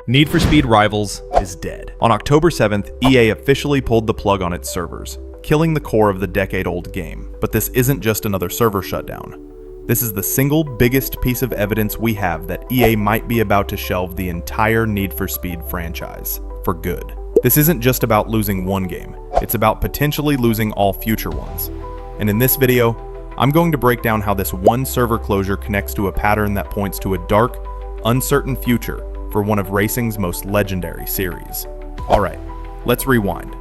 Need for Speed Rivals is dead. On October 7th, EA officially pulled the plug on its servers, killing the core of the decade-old game. But this isn't just another server shutdown. This is the single biggest piece of evidence we have that EA might be about to shelve the entire Need for Speed franchise, for good. This isn't just about losing one game, it's about potentially losing all future ones. And in this video, I'm going to break down how this one server closure connects to a pattern that points to a dark, uncertain future for one of racing's most legendary series. Alright, let's rewind.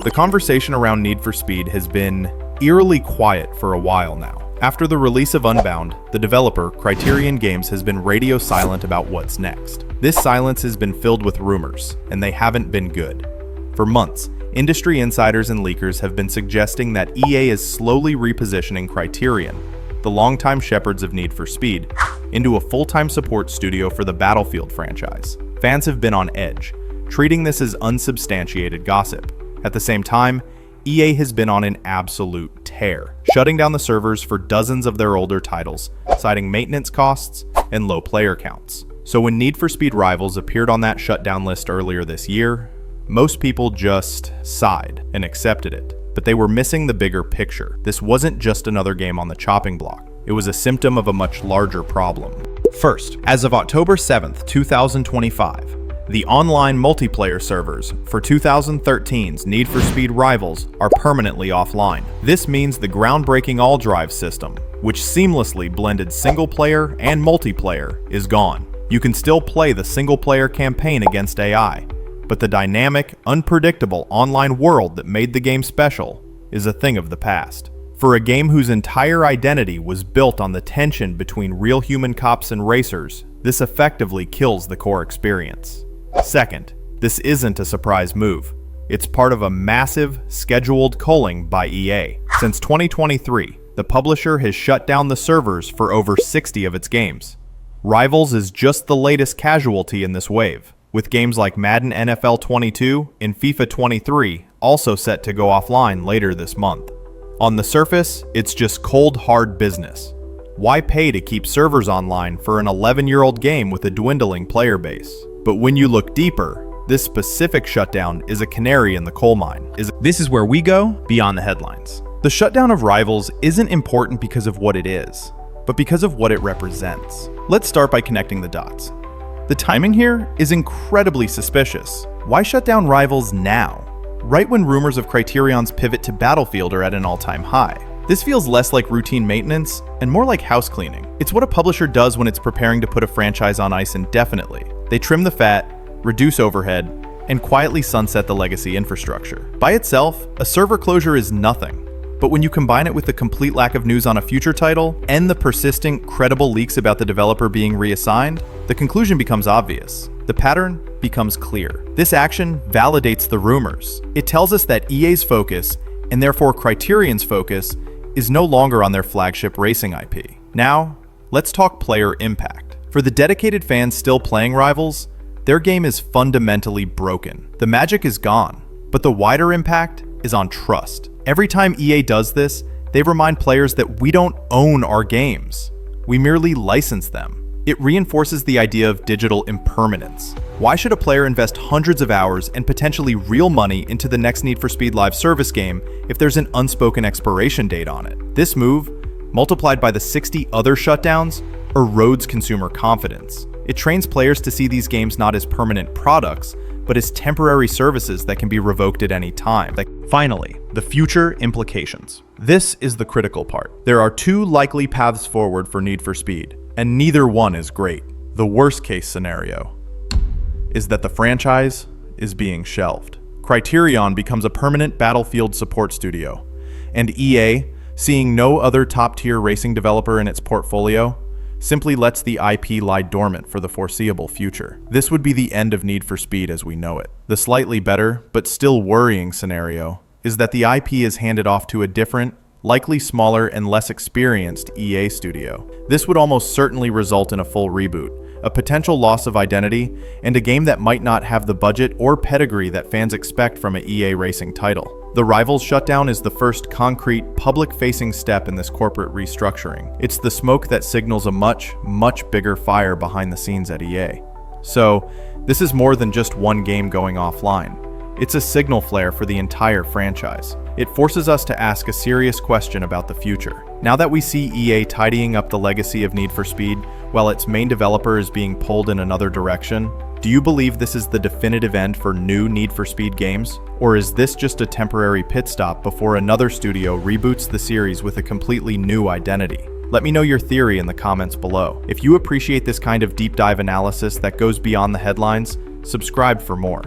The conversation around Need for Speed has been eerily quiet for a while now. After the release of Unbound, the developer, Criterion Games, has been radio silent about what's next. This silence has been filled with rumors, and they haven't been good. For months, industry insiders and leakers have been suggesting that EA is slowly repositioning Criterion, the longtime shepherds of Need for Speed, into a full-time support studio for the Battlefield franchise. Fans have been on edge, treating this as unsubstantiated gossip. At the same time, EA has been on an absolute tear, shutting down the servers for dozens of their older titles, citing maintenance costs and low player counts. So when Need for Speed Rivals appeared on that shutdown list earlier this year, most people just sighed and accepted it. But they were missing the bigger picture. This wasn't just another game on the chopping block. It was a symptom of a much larger problem. First, as of October 7th, 2025, the online multiplayer servers for 2013's Need for Speed Rivals are permanently offline. This means the groundbreaking all-drive system, which seamlessly blended single-player and multiplayer, is gone. You can still play the single-player campaign against AI, but the dynamic, unpredictable online world that made the game special is a thing of the past. For a game whose entire identity was built on the tension between real human cops and racers, this effectively kills the core experience. Second, this isn't a surprise move. It's part of a massive, scheduled culling by EA. Since 2023, the publisher has shut down the servers for over 60 of its games. Rivals is just the latest casualty in this wave, with games like Madden NFL 22 and FIFA 23 also set to go offline later this month. On the surface, it's just cold, hard business. Why pay to keep servers online for an 11-year-old game with a dwindling player base? But when you look deeper, this specific shutdown is a canary in the coal mine. This is where we go beyond the headlines. The shutdown of Rivals isn't important because of what it is, but because of what it represents. Let's start by connecting the dots. The timing here is incredibly suspicious. Why shut down Rivals now? Right when rumors of Criterion's pivot to Battlefield are at an all-time high. This feels less like routine maintenance and more like house cleaning. It's what a publisher does when it's preparing to put a franchise on ice indefinitely. They trim the fat, reduce overhead, and quietly sunset the legacy infrastructure. By itself, a server closure is nothing. But when you combine it with the complete lack of news on a future title and the persistent, credible leaks about the developer being reassigned, the conclusion becomes obvious. The pattern becomes clear. This action validates the rumors. It tells us that EA's focus, and therefore Criterion's focus, is no longer on their flagship racing IP. Now, let's talk player impact. For the dedicated fans still playing Rivals, their game is fundamentally broken. The magic is gone, but the wider impact is on trust. Every time EA does this, they remind players that we don't own our games. We merely license them. It reinforces the idea of digital impermanence. Why should a player invest hundreds of hours and potentially real money into the next Need for Speed live service game if there's an unspoken expiration date on it? This move, multiplied by the 60 other shutdowns, erodes consumer confidence. It trains players to see these games not as permanent products, but as temporary services that can be revoked at any time. Finally, the future implications. This is the critical part. There are two likely paths forward for Need for Speed, and neither one is great. The worst case scenario is that the franchise is being shelved. Criterion becomes a permanent Battlefield support studio, and EA, seeing no other top-tier racing developer in its portfolio, simply lets the IP lie dormant for the foreseeable future. This would be the end of Need for Speed as we know it. The slightly better, but still worrying scenario is that the IP is handed off to a different, likely smaller and less experienced EA studio. This would almost certainly result in a full reboot, a potential loss of identity, and a game that might not have the budget or pedigree that fans expect from an EA racing title. The Rivals shutdown is the first concrete, public-facing step in this corporate restructuring. It's the smoke that signals a much, much bigger fire behind the scenes at EA. So, This is more than just one game going offline. It's a signal flare for the entire franchise. It forces us to ask a serious question about the future. Now that we see EA tidying up the legacy of Need for Speed, while its main developer is being pulled in another direction, do you believe this is the definitive end for new Need for Speed games? Or is this just a temporary pit stop before another studio reboots the series with a completely new identity? Let me know your theory in the comments below. If you appreciate this kind of deep dive analysis that goes beyond the headlines, subscribe for more.